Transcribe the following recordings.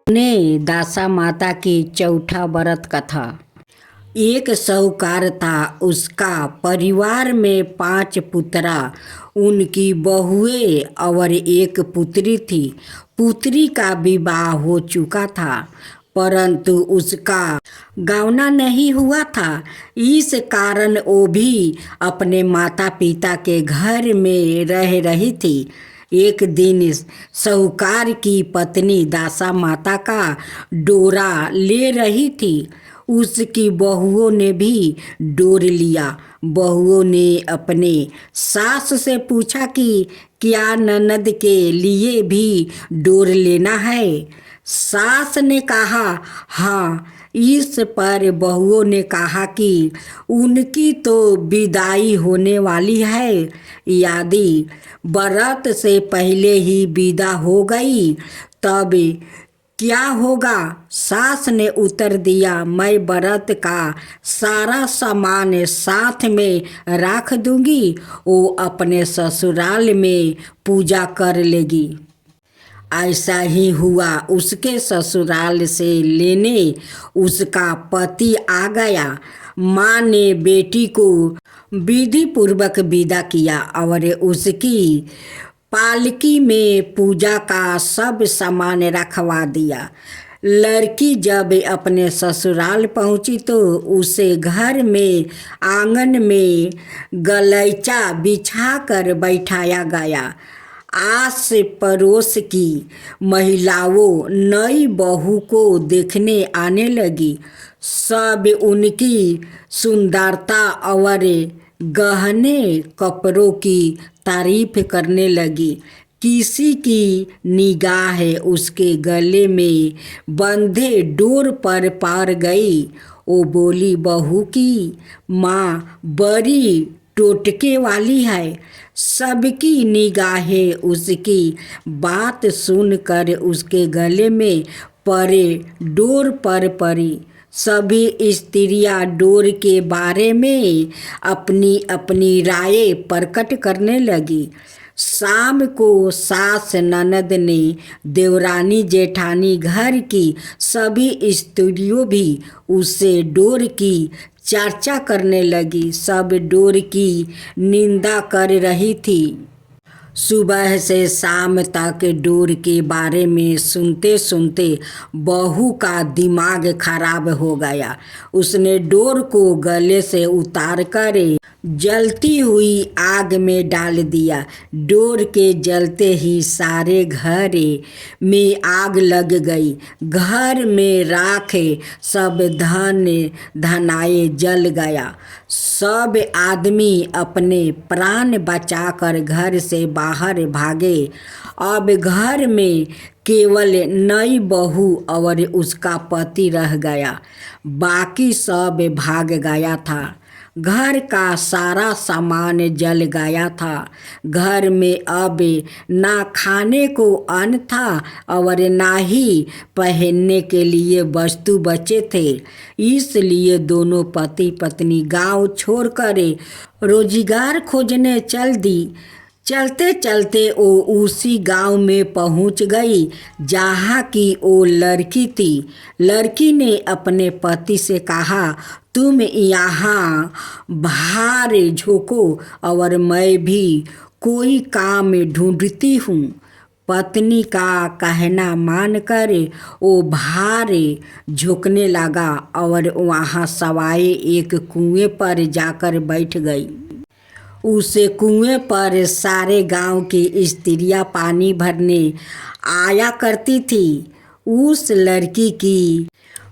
ने दासा माता की चौथा व्रत कथा। एक साहूकार था, उसका परिवार में 5 पुत्रा, उनकी बहुएं और एक पुत्री थी। पुत्री का विवाह हो चुका था, परंतु उसका गावना नहीं हुआ था। इस कारण वो भी अपने माता पिता के घर में रह रही थी। एक दिन साहूकार की पत्नी दासा माता का डोरा ले रही थी। उसकी बहुओं ने भी डोर लिया। बहुओं ने अपने सास से पूछा कि क्या ननद के लिए भी डोर लेना है। सास ने कहा हाँ। इस पर बहुओं ने कहा कि उनकी तो विदाई होने वाली है, यदि व्रत से पहले ही विदा हो गई तब क्या होगा। सास ने उत्तर दिया, मैं व्रत का सारा सामान साथ में रख दूंगी, वो अपने ससुराल में पूजा कर लेगी। ऐसा ही हुआ। उसके ससुराल से लेने उसका पति आ गया। माँ ने बेटी को विधि पूर्वक विदा किया और उसकी पालकी में पूजा का सब सामान रखवा दिया। लड़की जब अपने ससुराल पहुंची तो उसे घर में आंगन में गलीचा बिछाकर बैठाया गया। आस पड़ोस की महिलाओं नई बहू को देखने आने लगी। सब उनकी सुंदरता और गहने कपड़ों की तारीफ करने लगी। किसी की निगाह उसके गले में बंधे डोर पर पार गई। वो बोली, बहू की माँ बड़ी टोटके वाली है। सबकी निगाहें उसकी बात सुनकर उसके गले में पड़े डोर पर पड़ी। सभी स्त्रियां डोर के बारे में अपनी अपनी राय प्रकट करने लगी। शाम को सास ननद ने देवरानी जेठानी घर की सभी स्त्रियों भी उससे डोर की चर्चा करने लगी। सब डोर की निंदा कर रही थी। सुबह से शाम तक डोर के बारे में सुनते सुनते बहू का दिमाग खराब हो गया। उसने डोर को गले से उतार कर जलती हुई आग में डाल दिया। डोर के जलते ही सारे घर में आग लग गई। घर में राख सब धन धनाए जल गया। सब आदमी अपने प्राण बचाकर घर से बाहर भागे। अब घर में केवल नई बहू और उसका पति रह गया, बाकी सब भाग गया था। घर का सारा सामान जल गया था। घर में अब ना खाने को अन्न था और ना ही पहनने के लिए वस्तु बचे थे। इसलिए दोनों पति पत्नी गांव छोड़कर रोजगार खोजने चल दी। चलते चलते वो उसी गांव में पहुंच गई जहाँ की वो लड़की थी। लड़की ने अपने पति से कहा, तुम यहाँ बाहर झोंको और मैं भी कोई काम ढूंढती हूँ। पत्नी का कहना मानकर वो बाहर झोंकने लगा और वहाँ सवाए एक कुएं पर जाकर बैठ गई। उसे कुएं पर सारे गांव की स्त्रियां पानी भरने आया करती थी। उस लड़की की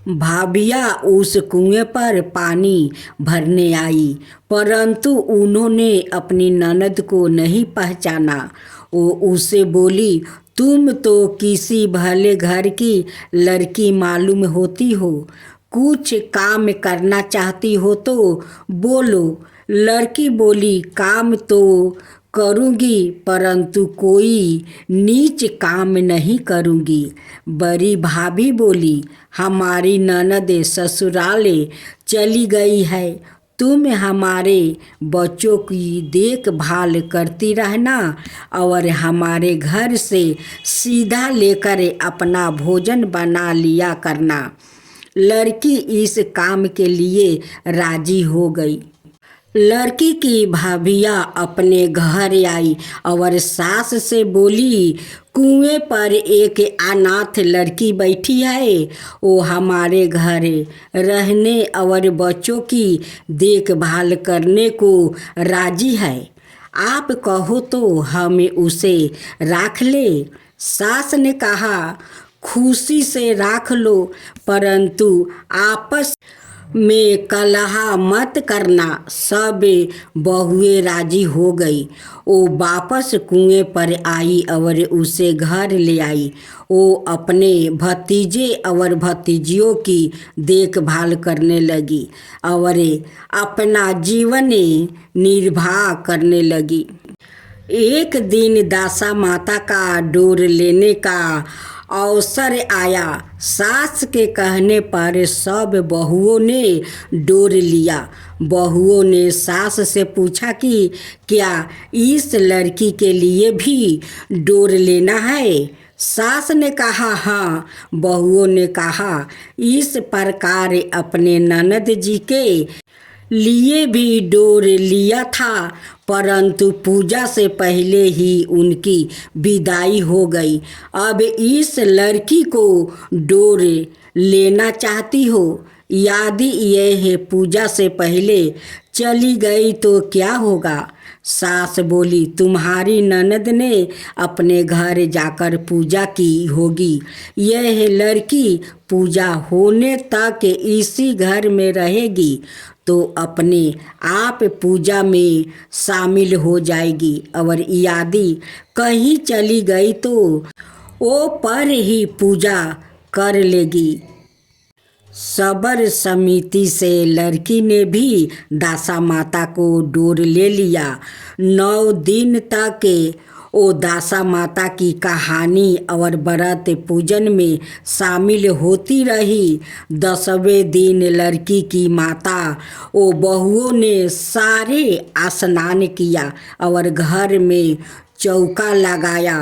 भाभिया उस कुएं पर पानी भरने आई, परंतु उन्होंने अपनी ननद को नहीं पहचाना। वो उसे बोली, तुम तो किसी भले घर की लड़की मालूम होती हो, कुछ काम करना चाहती हो तो बोलो। लड़की बोली, काम तो करूँगी परंतु कोई नीच काम नहीं करूँगी। बड़ी भाभी बोली, हमारी ननद ससुराले चली गई है, तुम हमारे बच्चों की देखभाल करती रहना और हमारे घर से सीधा लेकर अपना भोजन बना लिया करना। लड़की इस काम के लिए राजी हो गई। लड़की की भाभियाँ अपने घर आई और सास से बोली, कुएं पर एक अनाथ लड़की बैठी है, वो हमारे घर रहने और बच्चों की देखभाल करने को राजी है। आप कहो तो हम उसे रख ले। सास ने कहा, खुशी से रख लो, परंतु आपस में कलह मत करना। सब बहुएं राजी हो गई। वो वापस कुएं पर आई और उसे घर ले आई। वो अपने भतीजे और भतीजियों की देखभाल करने लगी और अपना जीवन निर्वाह करने लगी। एक दिन दासा माता का डोर लेने का अवसर आया। सास के कहने पर सब बहुओं ने डोर लिया। बहुओं ने सास से पूछा कि क्या इस लड़की के लिए भी डोर लेना है? सास ने कहा, हाँ। बहुओं ने कहा, इस प्रकार अपने ननद जी के लिए भी डोर लिया था, परंतु पूजा से पहले ही उनकी विदाई हो गई। अब इस लड़की को डोर लेना चाहती हो? यदि यह पूजा से पहले चली गई तो क्या होगा? सास बोली, तुम्हारी ननद ने अपने घर जाकर पूजा की होगी। यह लड़की पूजा होने तक इसी घर में रहेगी तो अपने आप पूजा में शामिल हो जाएगी, और यदि कहीं चली गई तो वो पर ही पूजा कर लेगी। सबर समिति से लड़की ने भी दासा माता को डोर ले लिया। 9 दिन तक वो दासा माता की कहानी और व्रत पूजन में शामिल होती रही। 10वें दिन लड़की की माता वो बहुओं ने सारे स्नान किया और घर में चौका लगाया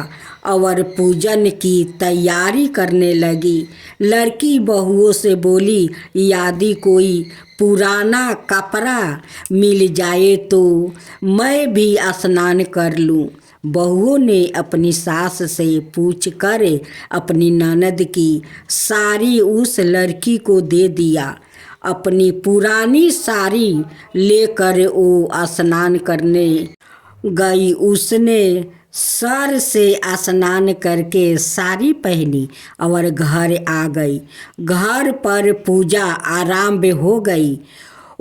और पूजन की तैयारी करने लगी। लड़की बहुओं से बोली, यदि कोई पुराना कपड़ा मिल जाए तो मैं भी स्नान कर लूँ। बहुओं ने अपनी सास से पूछकर अपनी ननद की साड़ी उस लड़की को दे दिया। अपनी पुरानी साड़ी लेकर वो स्नान करने गई। उसने सर से स्नान करके साड़ी पहनी और घर आ गई। घर पर पूजा आरंभ हो गई।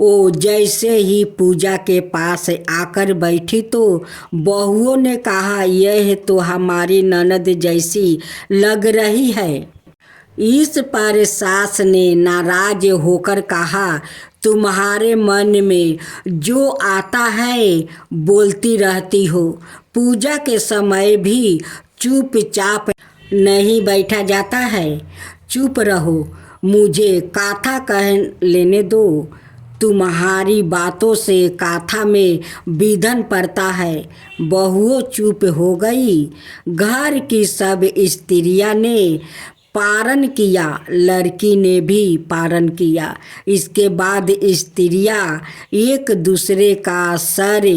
वो जैसे ही पूजा के पास आकर बैठी तो बहुओं ने कहा, यह तो हमारी ननद जैसी लग रही है। इस पर सास ने नाराज होकर कहा, तुम्हारे मन में जो आता है बोलती रहती हो। पूजा के समय भी चुपचाप नहीं बैठा जाता है। चुप रहो, मुझे कथा कह लेने दो। तुम्हारी बातों से कथा में विघ्न पड़ता है। बहुओं चुप हो गई। घर की सब स्त्रियां ने पारण किया, लड़की ने भी पारण किया। इसके बाद स्त्रियां एक दूसरे का सर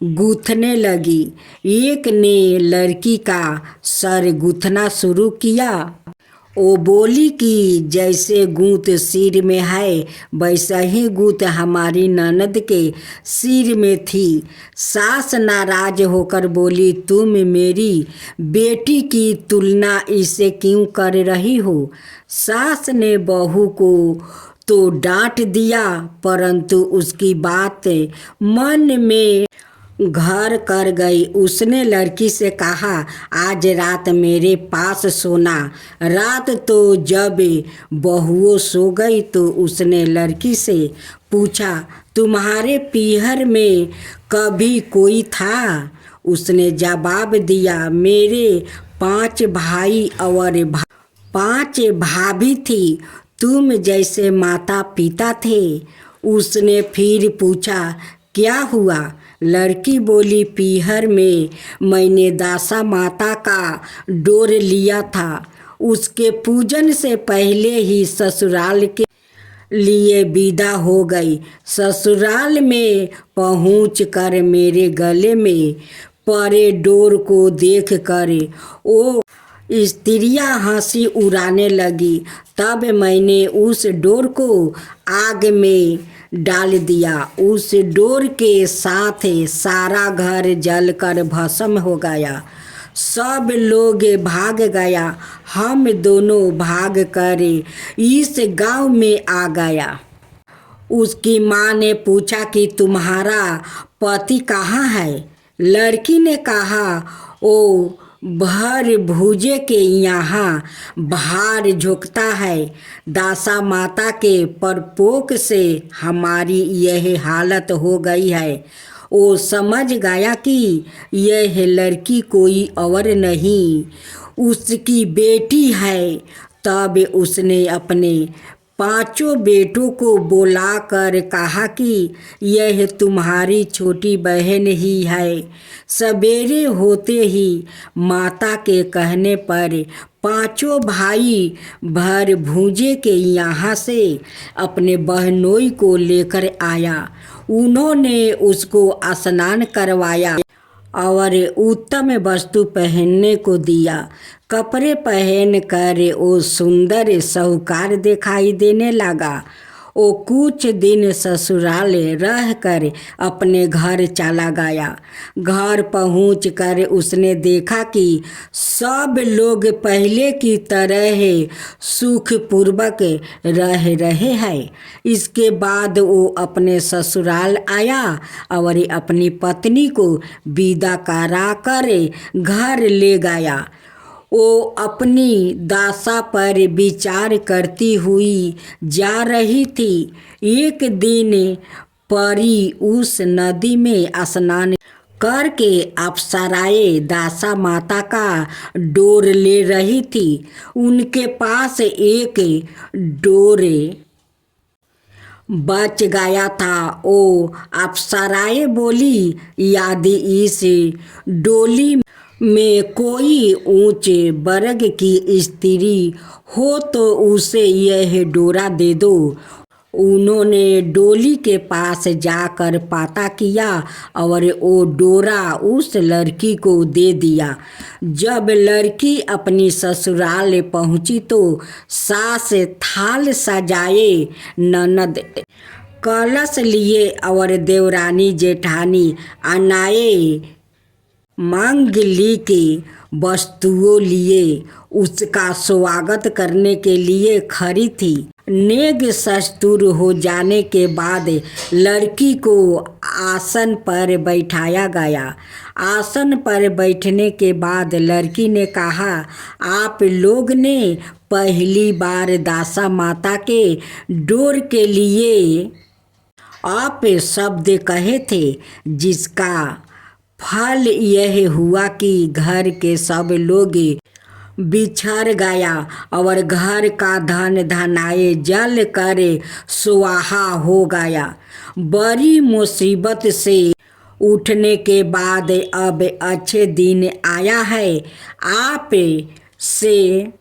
गूंथने लगी। एक ने लड़की का सर गूंथना शुरू किया। वो बोली कि जैसे गूंथ सिर में है वैसा ही गूंथ हमारी ननद के सिर में थी। सास नाराज होकर बोली, तुम मेरी बेटी की तुलना इससे क्यों कर रही हो? सास ने बहू को तो डांट दिया, परंतु उसकी बात मन में घर कर गई। उसने लड़की से कहा, आज रात मेरे पास सोना। रात तो जब बहुओं सो गई तो उसने लड़की से पूछा, तुम्हारे पीहर में कभी कोई था? उसने जवाब दिया, मेरे 5 भाई और 5 भाभी थी। तुम जैसे माता पिता थे। उसने फिर पूछा, क्या हुआ? लड़की बोली, पीहर में मैंने दासा माता का डोर लिया था। उसके पूजन से पहले ही ससुराल के लिए विदा हो गई। ससुराल में पहुंचकर मेरे गले में पड़े डोर को देख कर वो स्त्रियां हंसी उड़ाने लगी। तब मैंने उस डोर को आग में डाल दिया। उस डोर के साथ सारा घर जलकर भस्म हो गया। सब लोग भाग गया। हम दोनों भाग कर इस गांव में आ गया। उसकी माँ ने पूछा कि तुम्हारा पति कहाँ है? लड़की ने कहा, ओ भर भूजे के यहाँ बाहर झोंकता है। दासा माता के परपोक से हमारी यह हालत हो गई है। वो समझ गया कि यह लड़की कोई और नहीं, उसकी बेटी है। तब उसने अपने 5 बेटों को बुलाकर कहा कि यह तुम्हारी छोटी बहन ही है। सवेरे होते ही माता के कहने पर 5 भाई भर भूजे के यहाँ से अपने बहनोई को लेकर आया। उन्होंने उसको स्नान करवाया और उत्तम वस्तु पहनने को दिया। कपड़े पहन कर वो सुंदर साहूकार दिखाई देने लगा। वो कुछ दिन ससुराल रहकर अपने घर चला गया। घर पहुंचकर उसने देखा कि सब लोग पहले की तरह सुखपूर्वक रह रहे हैं। इसके बाद वो अपने ससुराल आया और अपनी पत्नी को विदा करा कर घर ले गया। वो अपनी दासा पर विचार करती हुई जा रही थी। एक दिन परी उस नदी में स्नान करके अप्सराएं दासा माता का डोर ले रही थी। उनके पास एक डोर बच गया था। वो अप्सराएं बोली, यदि इस डोली में कोई ऊंचे वर्ग की स्त्री हो तो उसे यह डोरा दे दो। उन्होंने डोली के पास जाकर पता किया और वो डोरा उस लड़की को दे दिया। जब लड़की अपनी ससुराल पहुंची तो सास थाल सजाए, ननद कलश लिए और देवरानी जेठानी अनाए मांगली की वस्तुओं लिए उसका स्वागत करने के लिए खड़ी थी। नेग सस्तूर हो जाने के बाद लड़की को आसन पर बैठाया गया। आसन पर बैठने के बाद लड़की ने कहा, आप लोग ने पहली बार दासा माता के डोर के लिए आप शब्द कहे थे, जिसका फल यह हुआ कि घर के सब लोग बिछड़ गया और घर का धन धनाए जल कर सुहाहा हो गया। बड़ी मुसीबत से उठने के बाद अब अच्छे दिन आया है। आप से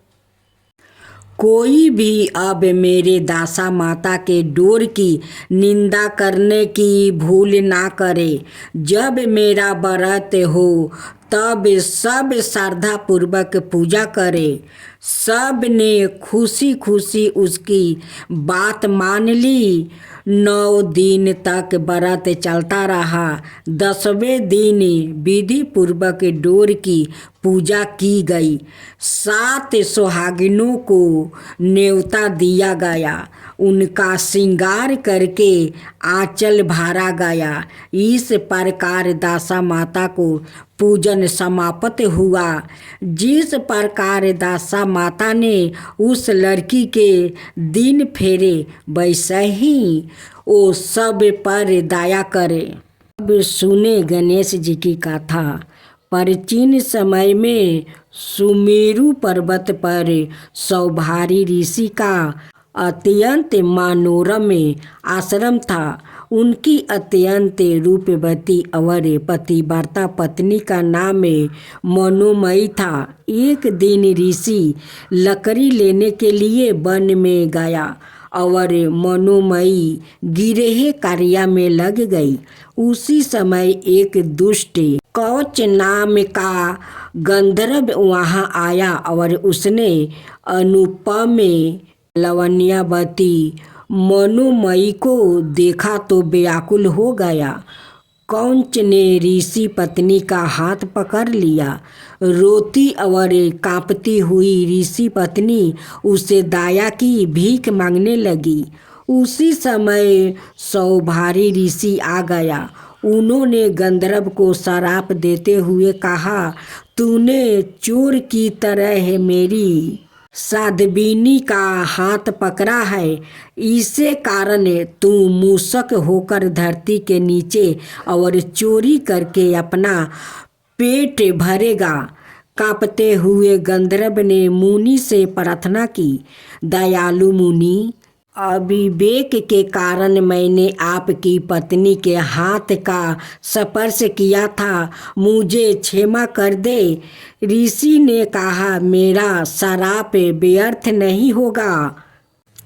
कोई भी अब मेरे दासा माता के डोर की निंदा करने की भूल ना करे। जब मेरा व्रत हो तब सब श्रद्धा पूर्वक पूजा करे। सब ने खुशी खुशी उसकी बात मान ली। 9 दिन तक व्रत चलता रहा। 10वें दिन विधि पूर्वक डोर की पूजा की गई। 7 सुहागिनों को न्योता दिया गया। उनका श्रृंगार करके आंचल भरा गया। इस प्रकार दासा माता को पूजन समाप्त हुआ। जिस प्रकार दासा माता ने उस लड़की के दिन फेरे, वैसे ही वो सब पर दया करे। अब सुने गणेश जी की कथा। प्राचीन समय में सुमेरु पर्वत पर सौभारी ऋषि का अत्यंत मनोरम आश्रम था। उनकी अत्यंत रूपवती और पतिव्रता पत्नी का नाम मनोमयी था। एक दिन ऋषि लकड़ी लेने के लिए वन में गया और मनोमयी गिरहे कार्य में लग गई। उसी समय एक दुष्ट कवच नाम का गंधर्व वहाँ आया और उसने अनुपम लवण्यवती मनोमयी को देखा तो व्याकुल हो गया। कौंच ने ऋषि पत्नी का हाथ पकड़ लिया। रोती और कांपती हुई ऋषि पत्नी उसे दया की भीख मांगने लगी। उसी समय सौभारी ऋषि आ गया। उन्होंने गंधर्व को श्राप देते हुए कहा, तूने चोर की तरह मेरी साध्वीनी का हाथ पकड़ा है, इसे कारण तू मूषक होकर धरती के नीचे और चोरी करके अपना पेट भरेगा। कांपते हुए गंधर्व ने मुनि से प्रार्थना की, दयालु मुनि, अविवेक के कारण मैंने आपकी पत्नी के हाथ का स्पर्श किया था, मुझे क्षमा कर दे। ऋषि ने कहा, मेरा श्राप व्यर्थ नहीं होगा।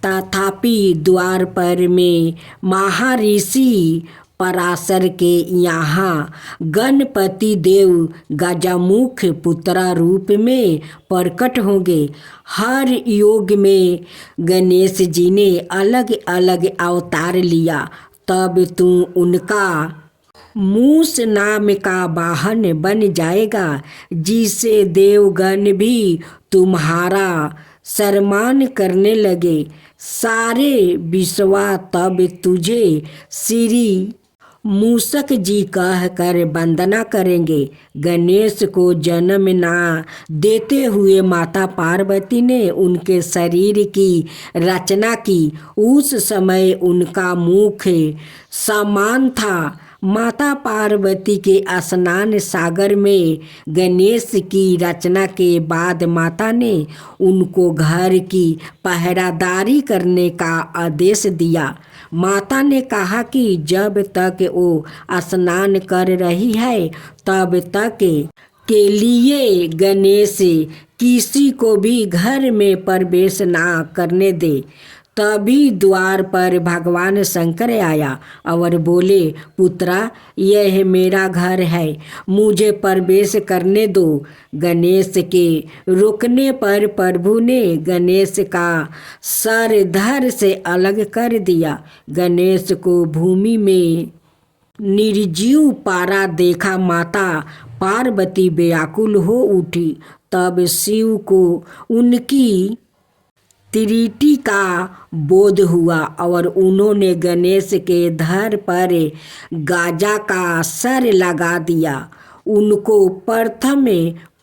तथापि द्वार पर में महर्षि पराशर के यहाँ गणपति देव गजमुख पुत्र रूप में प्रकट होंगे। हर योग में गणेश जी ने अलग अलग अवतार लिया। तब तू उनका मूस नाम का वाहन बन जाएगा, जिसे देवगण भी तुम्हारा सम्मान करने लगे। सारे विश्वा तब तुझे श्री मूषक जी कहकर वंदना करेंगे। गणेश को जन्म ना देते हुए माता पार्वती ने उनके शरीर की रचना की। उस समय उनका मुख समान था। माता पार्वती के स्नान सागर में गणेश की रचना के बाद माता ने उनको घर की पहरादारी करने का आदेश दिया। माता ने कहा कि जब तक वो स्नान कर रही है तब तक के लिए गणेश किसी को भी घर में प्रवेश ना करने दे। तभी द्वार पर भगवान शंकर आया और बोले, पुत्रा, यह मेरा घर है, मुझे प्रवेश करने दो। गणेश के रुकने पर प्रभु ने गणेश का सर धड़ से अलग कर दिया। गणेश को भूमि में निर्जीव पारा देखा माता पार्वती व्याकुल हो उठी। तब शिव को उनकी त्रुटि का बोध हुआ और उन्होंने गणेश के धड़ पर गाजा का सर लगा दिया। उनको प्रथम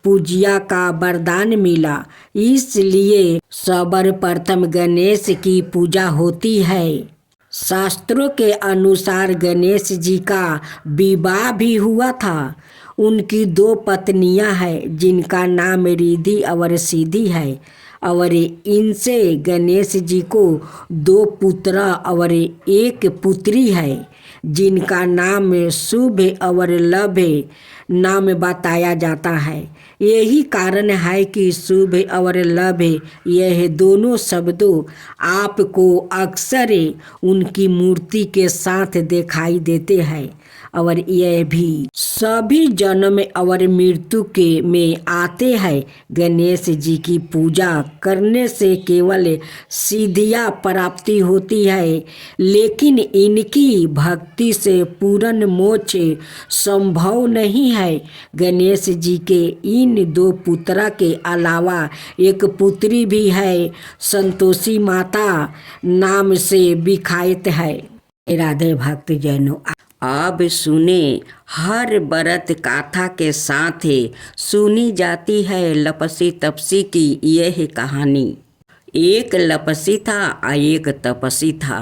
पूजिया का वरदान मिला, इसलिए सर्वप्रथम गणेश की पूजा होती है। शास्त्रों के अनुसार गणेश जी का विवाह भी हुआ था। उनकी 2 पत्नियां हैं, जिनका नाम रिद्धि और सिद्धि है, और इनसे गणेश जी को 2 पुत्र और 1 पुत्री है, जिनका नाम शुभ और लभ नाम बताया जाता है। यही कारण है कि शुभ और लभ यह दोनों शब्दों आपको अक्सर उनकी मूर्ति के साथ दिखाई देते हैं, और यह भी सभी जन्म और मृत्यु के में आते हैं। गणेश जी की पूजा करने से केवल सिद्धियां प्राप्ति होती है, लेकिन इनकी भक्ति से पूर्ण मोक्ष संभव नहीं है। गणेश जी के इन 2 पुत्रा के अलावा एक पुत्री भी है, संतोषी माता नाम से विख्यात है। राधे भक्त जैनो, अब सुने, हर व्रत गाथा के साथ सुनी जाती है लपसी तपसी की यह कहानी। एक लपसी था और एक तपसी था।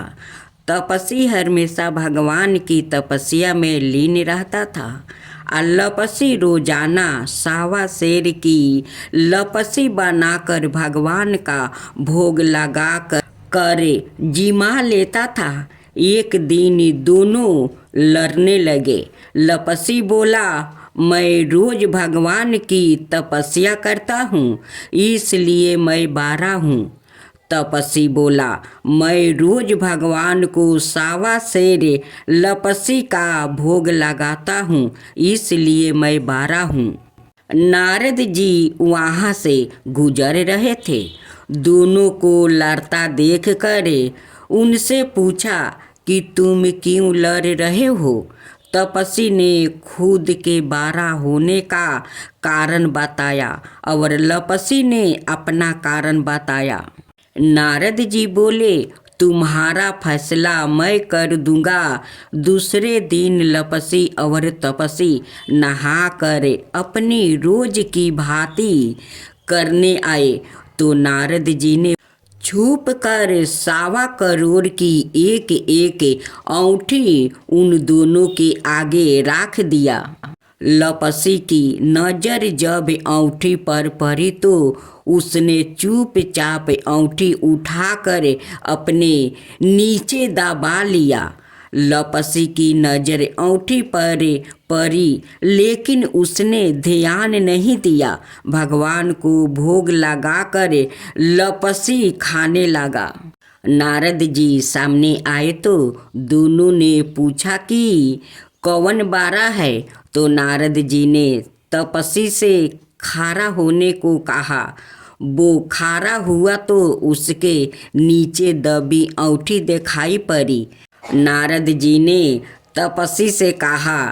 तपसी हमेशा भगवान की तपस्या में लीन रहता था और लपसी रोजाना 1.25 शेर की लपसी बनाकर भगवान का भोग लगाकर कर जिमा लेता था। एक दिन दोनों लड़ने लगे। लपसी बोला, मैं रोज भगवान की तपस्या करता हूँ, इसलिए मैं बारह हूँ। तपसी बोला, मैं रोज भगवान को सावा शेर लपसी का भोग लगाता हूँ, इसलिए मैं बारह हूँ। नारद जी वहाँ से गुजर रहे थे। दोनों को लड़ता देख कर उनसे पूछा कि तुम क्यों लड़ रहे हो। तपसी ने खुद के बारह होने का कारण बताया और लपसी ने अपना कारण बताया। नारद जी बोले, तुम्हारा फैसला मैं कर दूंगा। दूसरे दिन लपसी और तपसी नहा कर अपनी रोज की भांति करने आए तो नारद जी ने छुप कर 1.25 करोड़ की एक एक औंठी उन दोनों के आगे रख दिया। लपसी की नज़र जब औंठी पर पड़ी तो उसने चुपचाप औंठी उठाकर अपने नीचे दबा लिया। लपसी की नज़र औंठी पर पड़ी लेकिन उसने ध्यान नहीं दिया। भगवान को भोग लगाकर लपसी खाने लगा। नारद जी सामने आए तो दोनों ने पूछा कि कौन बारह है। तो नारद जी ने तपसी से खारा होने को कहा। वो खारा हुआ तो उसके नीचे दबी औंठी दिखाई पड़ी। नारद जी ने तपसी से कहा,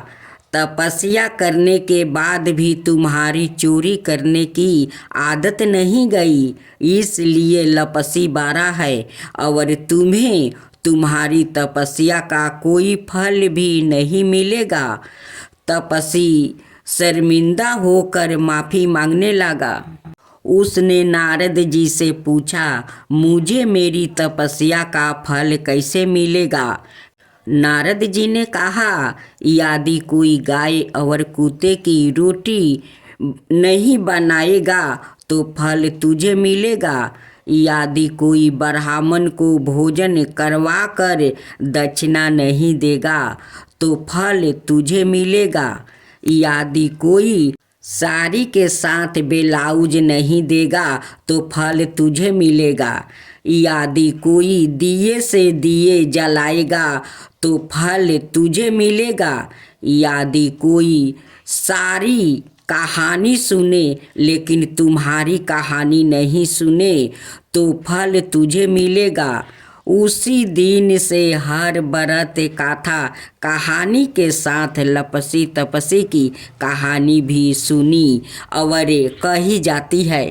तपस्या करने के बाद भी तुम्हारी चोरी करने की आदत नहीं गई, इसलिए लपसी बारह है और तुम्हें तुम्हारी तपस्या का कोई फल भी नहीं मिलेगा। तपसी शर्मिंदा होकर माफ़ी मांगने लगा। उसने नारद जी से पूछा, मुझे मेरी तपस्या का फल कैसे मिलेगा। नारद जी ने कहा, यदि कोई गाय और कुत्ते की रोटी नहीं बनाएगा तो फल तुझे मिलेगा। यदि कोई ब्राह्मण को भोजन करवा कर दक्षिणा नहीं देगा तो फल तुझे मिलेगा। यदि कोई साड़ी के साथ ब्लाउज नहीं देगा तो फल तुझे मिलेगा। यदि कोई दिए से दिए जलाएगा तो फल तुझे मिलेगा। यदि कोई सारी कहानी सुने लेकिन तुम्हारी कहानी नहीं सुने तो फल तुझे मिलेगा। उसी दिन से हर व्रत कथा कहानी के साथ लपसी तपसी की कहानी भी सुनी और कही जाती है।